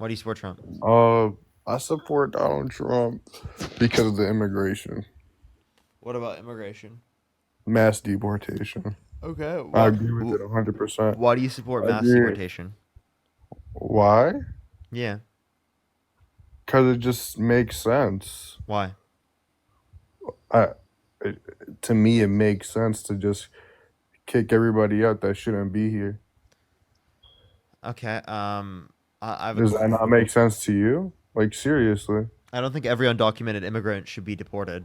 Why do you support Trump? I support Donald Trump because of the immigration, What about immigration? mass deportation. Okay. I agree with it 100%. Why do you support I mass agree. deportation? Why? Yeah. Because it just makes sense. Why? I, it, to me, it makes sense to just kick everybody out that shouldn't be here. Okay. I have a. Does that not make sense to you? Like, seriously? I don't think every undocumented immigrant should be deported.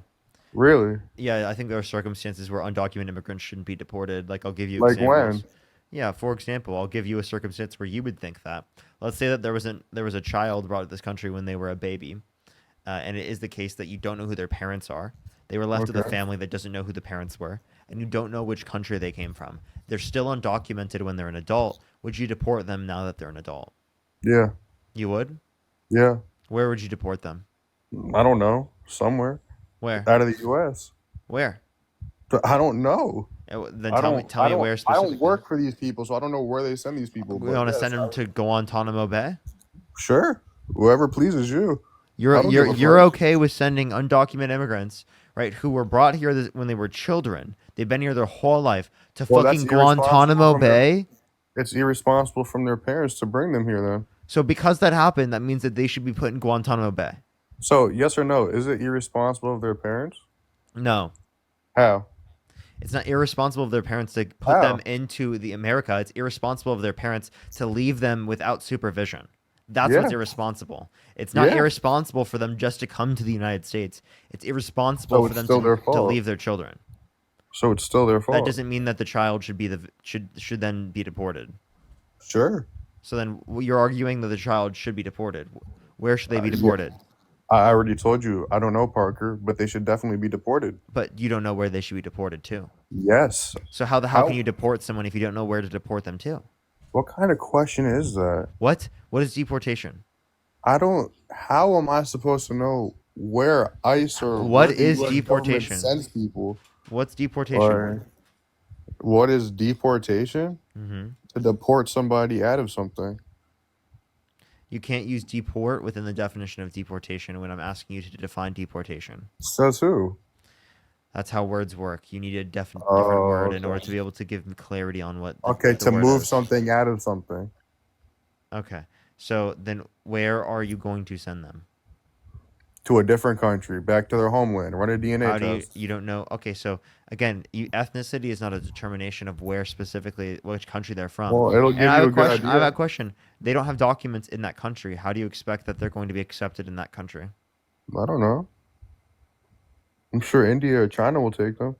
Really? Yeah, I think there are circumstances where undocumented immigrants shouldn't be deported. Like, I'll give you Like examples. when? Yeah, for example, I'll give you a circumstance where you would think that. Let's say that there was a child brought to this country when they were a baby, and it is the case that you don't know who their parents are. They were left with a Okay. family that doesn't know who the parents were, and you don't know which country they came from. They're still undocumented when they're an adult. Would you deport them now that they're an adult? Yeah. You would? Yeah. Where would you deport them? I don't know. Somewhere Where? out of the U.S. Where? But I don't know. Then I don't. tell I me don't. where I don't specifically. work for these people, so I don't know where they send these people. We But want to yes, send them to Guantanamo Bay. sure. Whoever pleases you. I don't give a You're fuck. okay with sending undocumented immigrants, right, who were brought here when they were children. They've been here their whole life to Well, that's fucking irresponsible Guantanamo from their. Bay. It's irresponsible from their parents to bring them here. Then. So because that happened, that means that they should be put in Guantanamo Bay. So yes or no? Is it irresponsible of their parents? No, How? it's not irresponsible of their parents to put them How? into the America. It's irresponsible of their parents to leave them without supervision. That's what's Yeah. irresponsible. It's not Yeah. irresponsible for them just to come to the United States. It's irresponsible So for it's them still their to fault. leave their children. So it's still their That fault. doesn't mean that the child should then be deported. Sure. So then you're arguing that the child should be deported. Where should they be Yeah. deported? I already told you. I don't know, Parker, but they should definitely be deported. But you don't know where they should be deported to. Yes. So how the hell can How? you deport someone if you don't know where to deport them to? What kind of question is that? What? What is deportation? I don't. How am I supposed to know where ICE or What where the is U.S. government deportation? sends people? What's deportation? Or what is deportation? Hmm. To deport somebody out of something. You can't use deport within the definition of deportation when I'm asking you to define deportation. Says who? That's how words work. You need a different Oh, word in order to okay. be able to give clarity on what Okay, the to word move is. something out of something. Okay. So then where are you going to send them? To a different country, back to their homeland, run a DNA How do test. you don't know? Okay, so again, ethnicity is not a determination of where specifically which country they're from. Well, it'll And give I have you a a good question. I have a idea. question. They don't have documents in that country. How do you expect that they're going to be accepted in that country? I don't know. I'm sure India or China will take them.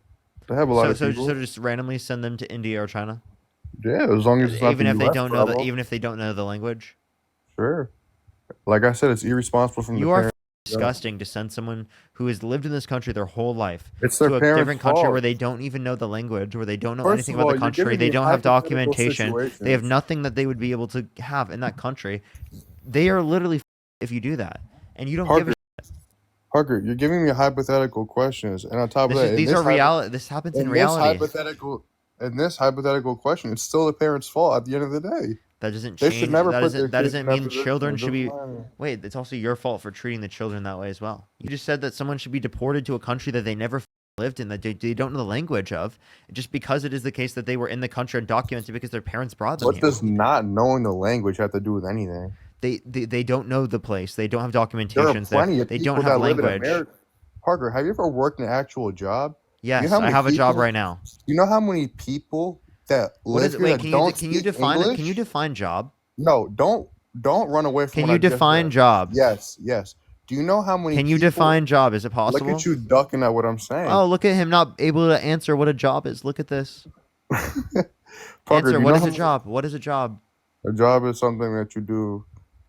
They have a lot of So people. just randomly send them to India or China, Yeah, as long as it's not the U.S. problem. even if they don't know the language. Sure. Like I said, it's irresponsible from the You are parents. disgusting to send someone who has lived in this country their whole life It's their to a parents' different country where fault. they don't even know the language, where they don't know First anything of about the all, you're country, giving they me don't have hypothetical documentation, they have situations. nothing that they would be able to have in that country. They are literally if you do that, and you don't give a. Parker, Parker, you're giving me hypothetical questions, and on top of that, These are reality. This happens in in this reality. hypothetical, in this hypothetical question, it's still the parents' fault at the end of the day. That doesn't They should change. never put their That kids doesn't in that mean position. children It should doesn't be. matter. Wait, it's also your fault for treating the children that way as well. You just said that someone should be deported to a country that they never lived in, that they don't know the language of, just because it is the case that they were in the country and documented because their parents brought them What here. does not knowing the language have to do with anything? They don't know the place. They don't have There are documentations there. plenty of They don't people have that live in language. America. Parker, have you ever worked an actual job? Do you know Yes, how I many have a job people? right now. You know how many people that What is live it? here Wait, that don't can you speak define it? Can you English? define job? No, don't run away from Can what you I just define said. job? Yes, yes. Do you know how many Can you people? define job? Is it Look at possible? you ducking at what I'm saying. Oh, look at him not able to answer what a job is. Look at this. Parker, Answer. do you What know is how a many, job? What is a job? a job is something that you do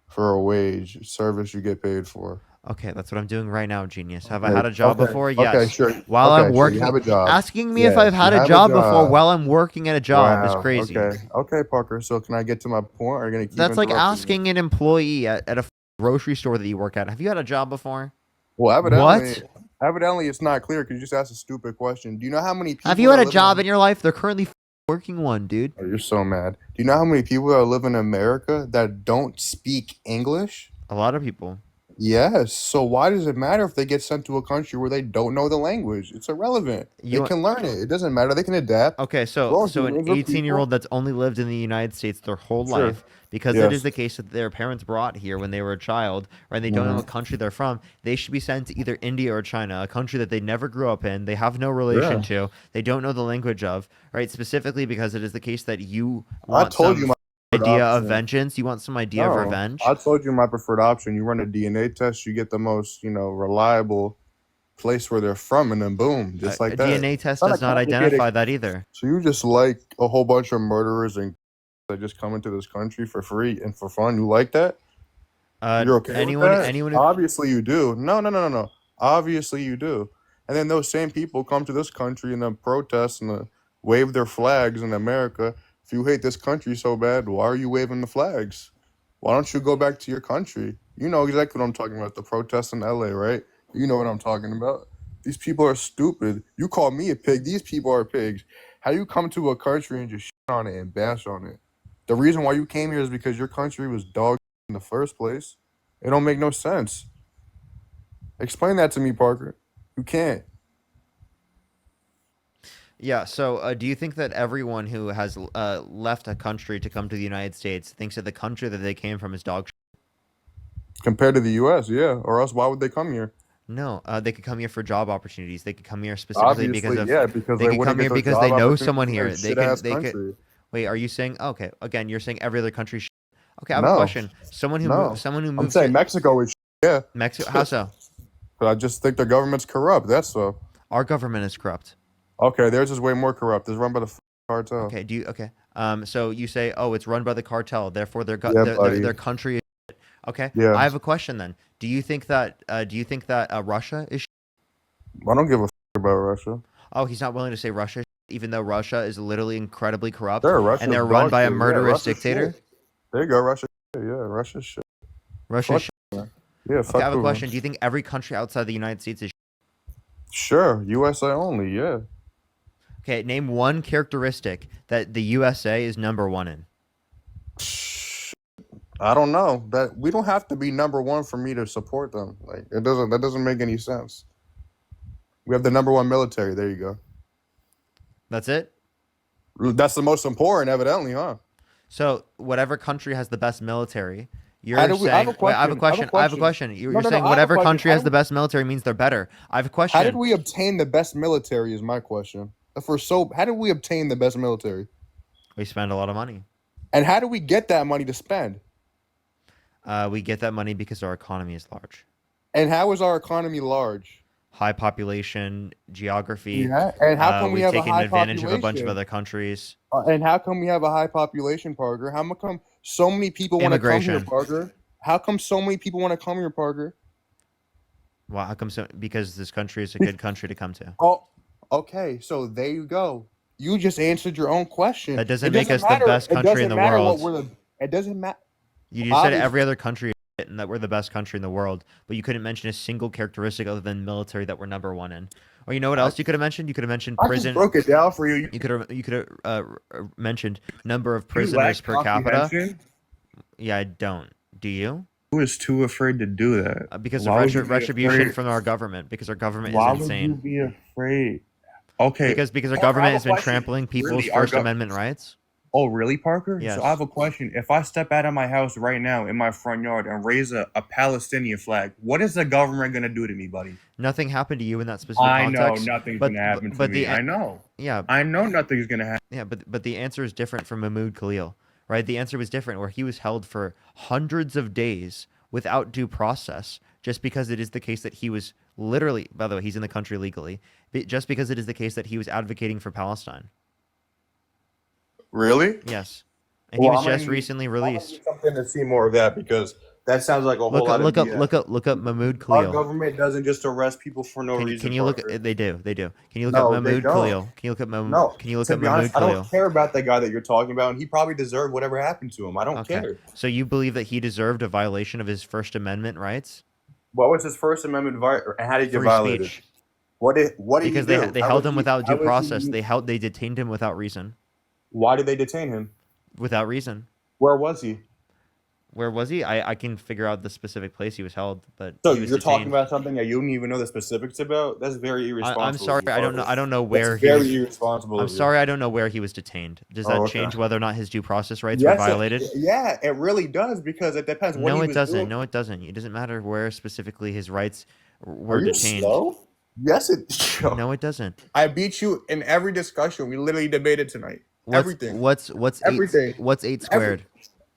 for a wage, service you get paid for. Okay, that's what I'm doing right now, genius. Have I Okay, had a job okay, before? okay, Yes. sure. While I'm Okay, sure. You have working, a job. asking me if I've Yes, you had a have a job before job. while I'm working at a job is Wow. crazy. Okay. Okay, Parker. So can I get to my point, or are you gonna keep That's like interrupting me? asking an employee at a grocery store that you work at, have you had a job before? Well, What? evidently, it's not clear because you just asked a stupid question. Do you know how many Have people you had that a live in job a in your life? They're currently working one, dude. Oh, you're so mad. Do you know how many people that live in America that don't speak English? A lot of people. Yes. So why does it matter if they get sent to a country where they don't know the language? It's irrelevant. They You can learn it. It doesn't matter. They can adapt. Okay, so We're all so an humans. We're 18-year-old people. that's only lived in the United States their whole Sure. life, because it is Yes. the case that their parents brought here when they were a child, right? They don't know Hmm. what country they're from. They should be sent to either India or China, a country that they never grew up in, they have no relation Yeah. to, they don't know the language of, right? Specifically because it is the case that you I want told some you my preferred idea of option. vengeance, you want some idea of No, I revenge. told you my preferred option. You run a DNA test, you get the most, reliable place where they're from, and then boom, just A like that. DNA It's test not a does not complicated. identify that either. So you just like a whole bunch of murderers and that just come into this country for free and for fun. You like that? You're okay with Anyone that? anyone who Obviously you do. No, no, no, no, no. Obviously you do. And then those same people come to this country and then protest and wave their flags in America. If you hate this country so bad, why are you waving the flags? Why don't you go back to your country? You know exactly what I'm talking about. The protests in LA, right? You know what I'm talking about. These people are stupid. You call me a pig. These people are pigs. How you come to a country and just shit on it and bash on it? The reason why you came here is because your country was dog in the first place. It don't make no sense. Explain that to me, Parker. You can't. Yeah, so do you think that everyone who has left a country to come to the United States thinks that the country that they came from is dog shit? Compared to the US, yeah. Or else why would they come here? No, they could come here for job opportunities. They could come here specifically because Obviously, of yeah, because they they could wouldn't come get here those because they job know someone opportunities in their here. shit ass country. Wait, are you saying okay, again, you're saying every other country Okay, I have a No, question. no. Someone who I'm moves saying to Mexico is yeah. Mexico, how so? But I just think the government's corrupt. That's so. Our government is corrupt. Okay, theirs is way more corrupt. It's run by the cartel. Okay. So you say, "Oh, it's run by the cartel, therefore Yeah, buddy. their country is shit." Okay. I have Yes. a question then. Do you think that Russia is I don't give a about Russia. Oh, he's not willing to say Russia, even though Russia is literally incredibly corrupt Sure, and Russia's they're run dog by a shit. Yeah, murderous Russia's shit. dictator. There you go, Russia. Yeah, Russia shit. Russia's Fuck. shit. Man. Yeah, Okay, I fuck have a Putin. question. Do you think every country outside the United States is Sure, USA only. Yeah. Okay, name one characteristic that the USA is number one in. I don't know. That we don't have to be number one for me to support them. Like it doesn't. That doesn't make any sense. We have the number one military. There you go. That's it? That's the most important, evidently, huh? So, whatever country has the best military, How you're do we? I have a saying, wait, I have a question. I have a question. I have a question. question. No, You're no, no. saying I have a whatever question. country has the best military means they're better. I have a How did question. we obtain the best military? Is my question. If we're so, how did we obtain the best military? We spend a lot of money. And how do we get that money to spend? We get that money because our economy is large. And how is our economy large? High population, geography. Yeah. And how come we We've have a taken high advantage of a bunch of population? other countries. And how come we have a high population, Parker? How come so many people want to come here, Immigration. Parker? How come so many people want to come here, Parker? Well, how come so? Because this country is a good country to come to. Oh, okay. So there you go. You just answered your own question. That It doesn't make doesn't us the matter. best It country in doesn't the matter what world. we're the. It doesn't matter. You just said Obviously, every other country is shit and that we're the best country in the world, but you couldn't mention a single characteristic other than military that we're number one in. Or you know what I, else you could have mentioned? You could have mentioned I just prison. broke it down for you. You could have mentioned number of You lack prisoners per capita. comprehension. Yeah, I don't. Do you? Who is too afraid to do that? Because of Why would you be retribution afraid? from our government. Because our government is Why would you insane. be afraid? Okay, Because our Parker, I government have has a been question. trampling people's Really, our First Amendment rights. Oh, really, Parker? So I Yes. have a question. If I step out of my house right now in my front yard and raise a Palestinian flag, what is the government gonna do to me, buddy? Nothing happened to you in that specific I know context. nothing's But gonna happen to but me. the I know. yeah I know nothing's gonna happen. Yeah, but the answer is different from Mahmoud Khalil, right? The answer was different, where he was held for hundreds of days without due process, just because it is the case that he was literally, by the way, he's in the country legally, but just because it is the case that he was advocating for Palestine. Really? Yes, and he Well, was just recently I'm gonna released. need something to see more of that because that sounds like a whole lot of BS. Look up Mahmoud Our Khalil. government doesn't just arrest people for no Can reason, you look? Parker. They do. Can you look up No, they Mahmoud don't. Khalil? No. Can you look To up be Mahmoud honest, I don't Khalil? care about the guy that you're talking about, and he probably deserved whatever happened to him. I don't Okay, care. so you believe that he deserved a violation of his First Amendment rights, What was his First Amendment and how did he get free violated? speech? What did he Because do? they How held was him he without how due was process. he They detained him without reason. Why did they detain him? without reason. Where was he? Where was he? I can figure out the specific place he was held, but So he was you're talking detained. about something that you don't even know the specifics about? That's very I'm irresponsible of sorry, you, I don't know. Parker. I don't know That's where he very was. irresponsible I'm of you. sorry, I don't know where he was detained. Does that Oh, okay. change whether or not his due process rights were Yes, violated? yeah, it really does because it depends what No, he it was doesn't. doing. No, it doesn't. It doesn't matter where specifically his rights Are were you detained. slow? Yes, it. No, it doesn't. I beat you in every discussion. We literally debated tonight. What's Everything. what's eight? Everything. What's eight Every, squared?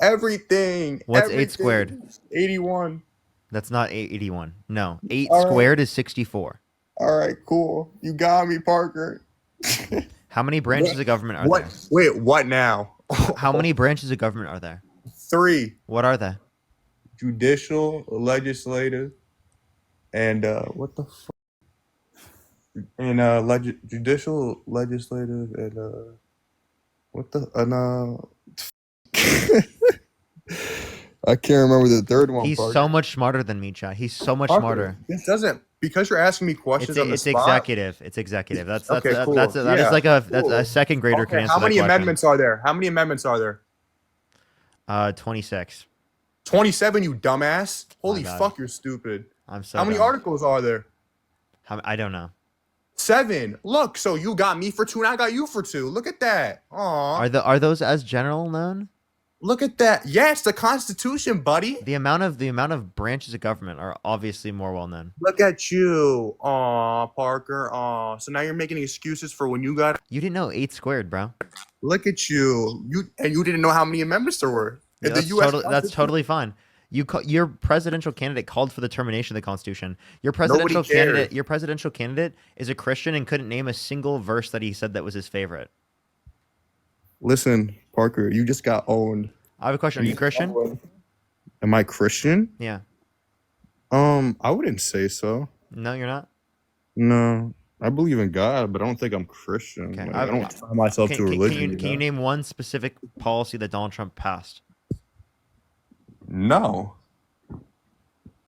everything. What's 8 squared? Everything. 81. That's not 81. No, 8 All right. squared is 64. All right, cool. You got me, Parker. How many branches of government are What? there? Wait, what now? How many branches of government are there? 3. What are they? Judicial, legislative, and what the fuck? And judicial, legislative, and what the I can't remember the third one. He's Parker. so much smarter than me, Chad. He's so much Parker, smarter. This doesn't because you're asking me questions on the It's spot. executive. It's executive. That's Okay, cool. that is Yeah, like a cool. second grader can Okay, answer how that many question. amendments are there? How many amendments are there? 26. 27, you dumbass. Holy bad. fuck, you're stupid. I'm so How many dumb. articles are there? I don't know. 7. Look, so you got me for 2 and I got you for 2. Look at that. Aw. Are those as general known? Look at that. Yeah, it's the Constitution, buddy. The amount of branches of government are obviously more well known. Look at you. Aw, Parker. Aw. So now you're making excuses for when you got. You didn't know 8 squared, bro. Look at you. You didn't know how many amendments there were. Yeah, In that's, the US that's totally fine. Your presidential candidate called for the termination of the Constitution. Your presidential candidate is a Christian and couldn't name a single verse that he said that was his favorite. Listen, Parker, you just got owned. I have a question. Are you Christian? Am I Christian? Yeah. I wouldn't say so. No, you're not. No, I believe in God, but I don't think I'm Christian. Okay. Like, I don't tie myself to a religion. Can you name one specific policy that Donald Trump passed? No.